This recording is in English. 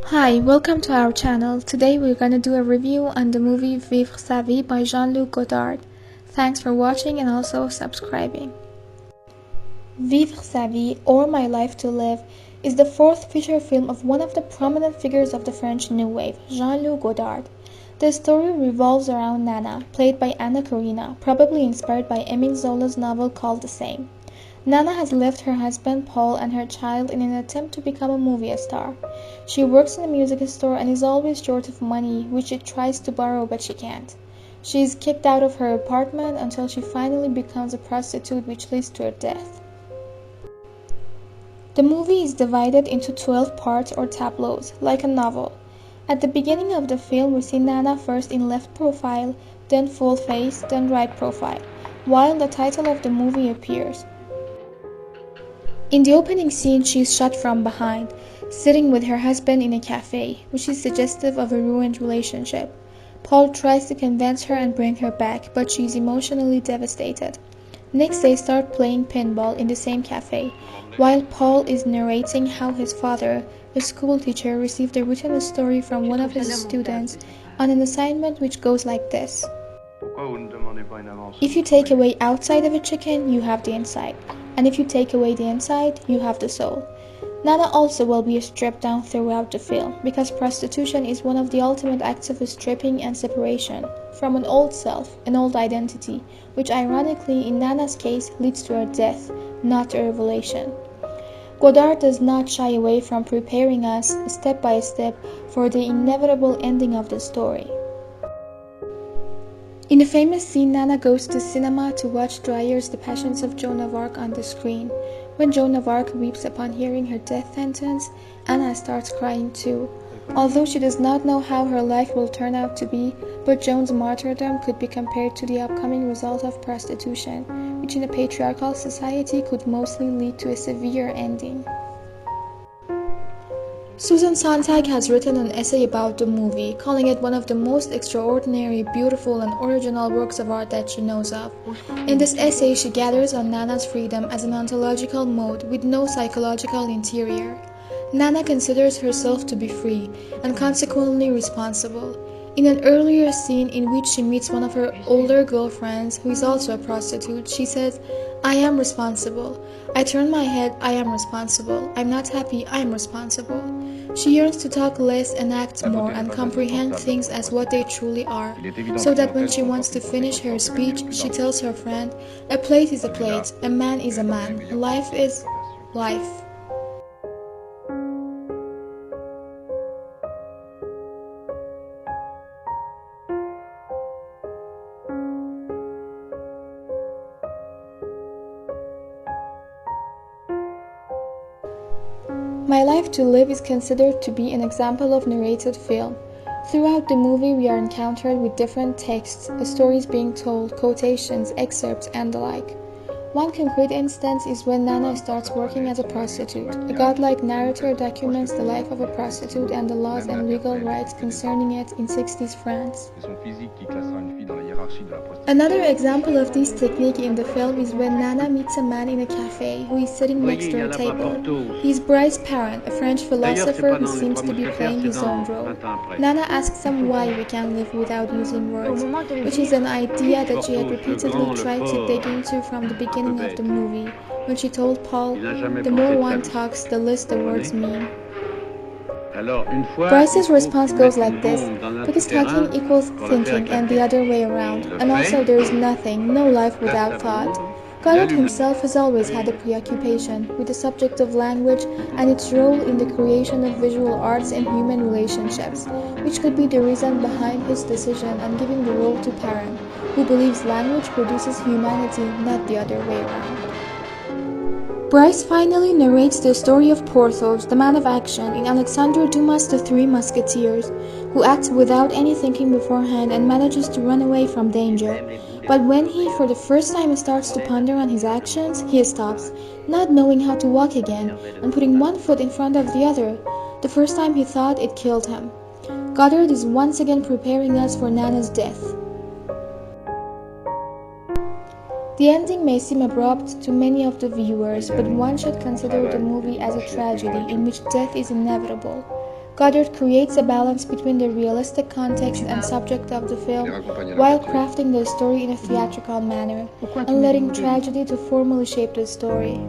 Hi, welcome to our channel. Today we're gonna do a review on the movie Vivre Sa Vie by Luc Godard. Thanks for watching and also subscribing. Vivre Sa Vie, or My Life to Live, is the fourth feature film of one of the prominent figures of the French New Wave, Luc Godard. The story revolves around Nana, played by Karina, probably inspired by Émile Zola's novel called the same. Nana has left her husband Paul and her child in an attempt to become a movie star. She works in a music store and is always short of money, which she tries to borrow but she can't. She is kicked out of her apartment until she finally becomes a prostitute, which leads to her death. The movie is divided into 12 parts or tableaus, like a novel. At the beginning of the film, we see Nana first in left profile, then full face, then right profile, while the title of the movie appears. In the opening scene, she is shot from behind, sitting with her husband in a cafe, which is suggestive of a ruined relationship. Paul tries to convince her and bring her back, but she is emotionally devastated. Next, they start playing pinball in the same cafe, while Paul is narrating how his father, a school teacher, received a written story from one of his students on an assignment which goes like this. If you take away outside of a chicken, you have the inside. And if you take away the inside, you have the soul. Nana also will be stripped down throughout the film, because prostitution is one of the ultimate acts of stripping and separation from an old self, an old identity, which ironically in Nana's case leads to her death, not a revelation. Godard does not shy away from preparing us, step by step, for the inevitable ending of the story. In the famous scene, Nana goes to cinema to watch Dreyer's The Passions of Joan of Arc on the screen. When Joan of Arc weeps upon hearing her death sentence, Anna starts crying too. Although she does not know how her life will turn out to be, but Joan's martyrdom could be compared to the upcoming result of prostitution, which in a patriarchal society could mostly lead to a severe ending. Susan Sontag has written an essay about the movie, calling it one of the most extraordinary, beautiful, and original works of art that she knows of. In this essay, she gathers on Nana's freedom as an ontological mode with no psychological interior. Nana considers herself to be free, and consequently responsible. In an earlier scene in which she meets one of her older girlfriends, who is also a prostitute, she says, "I am responsible. I turn my head, I am responsible. I'm not happy, I am responsible." She yearns to talk less and act more and comprehend things as what they truly are, so that when she wants to finish her speech, she tells her friend, "A plate is a plate, a man is a man, life is life." My Life to Live is considered to be an example of narrated film. Throughout the movie, we are encountered with different texts, stories being told, quotations, excerpts, and the like. One concrete instance is when Nana starts working as a prostitute. A godlike narrator documents the life of a prostitute and the laws and legal rights concerning it in 60s France. Another example of this technique in the film is when Nana meets a man in a cafe who is sitting next to a table. He is Bryce's parent, a French philosopher who seems to be playing his own role. Nana asks him why we can live without using words, which is an idea that she had repeatedly tried to dig into from the beginning of the movie, when she told Paul, "The more one talks, the less the words mean." Bryce's response goes like this, because talking equals thinking and the other way around, and also there is nothing, no life without thought. Godard himself has always had a preoccupation with the subject of language and its role in the creation of visual arts and human relationships, which could be the reason behind his decision on giving the role to Perrin, who believes language produces humanity, not the other way around. Bryce finally narrates the story of Porthos, the man of action, in Alexandre Dumas' The Three Musketeers, who acts without any thinking beforehand and manages to run away from danger. But when he, for the first time, starts to ponder on his actions, he stops, not knowing how to walk again, and putting one foot in front of the other. The first time he thought it killed him. Godard is once again preparing us for Nana's death. The ending may seem abrupt to many of the viewers, but one should consider the movie as a tragedy in which death is inevitable. Godard creates a balance between the realistic context and subject of the film while crafting the story in a theatrical manner and letting tragedy to formally shape the story.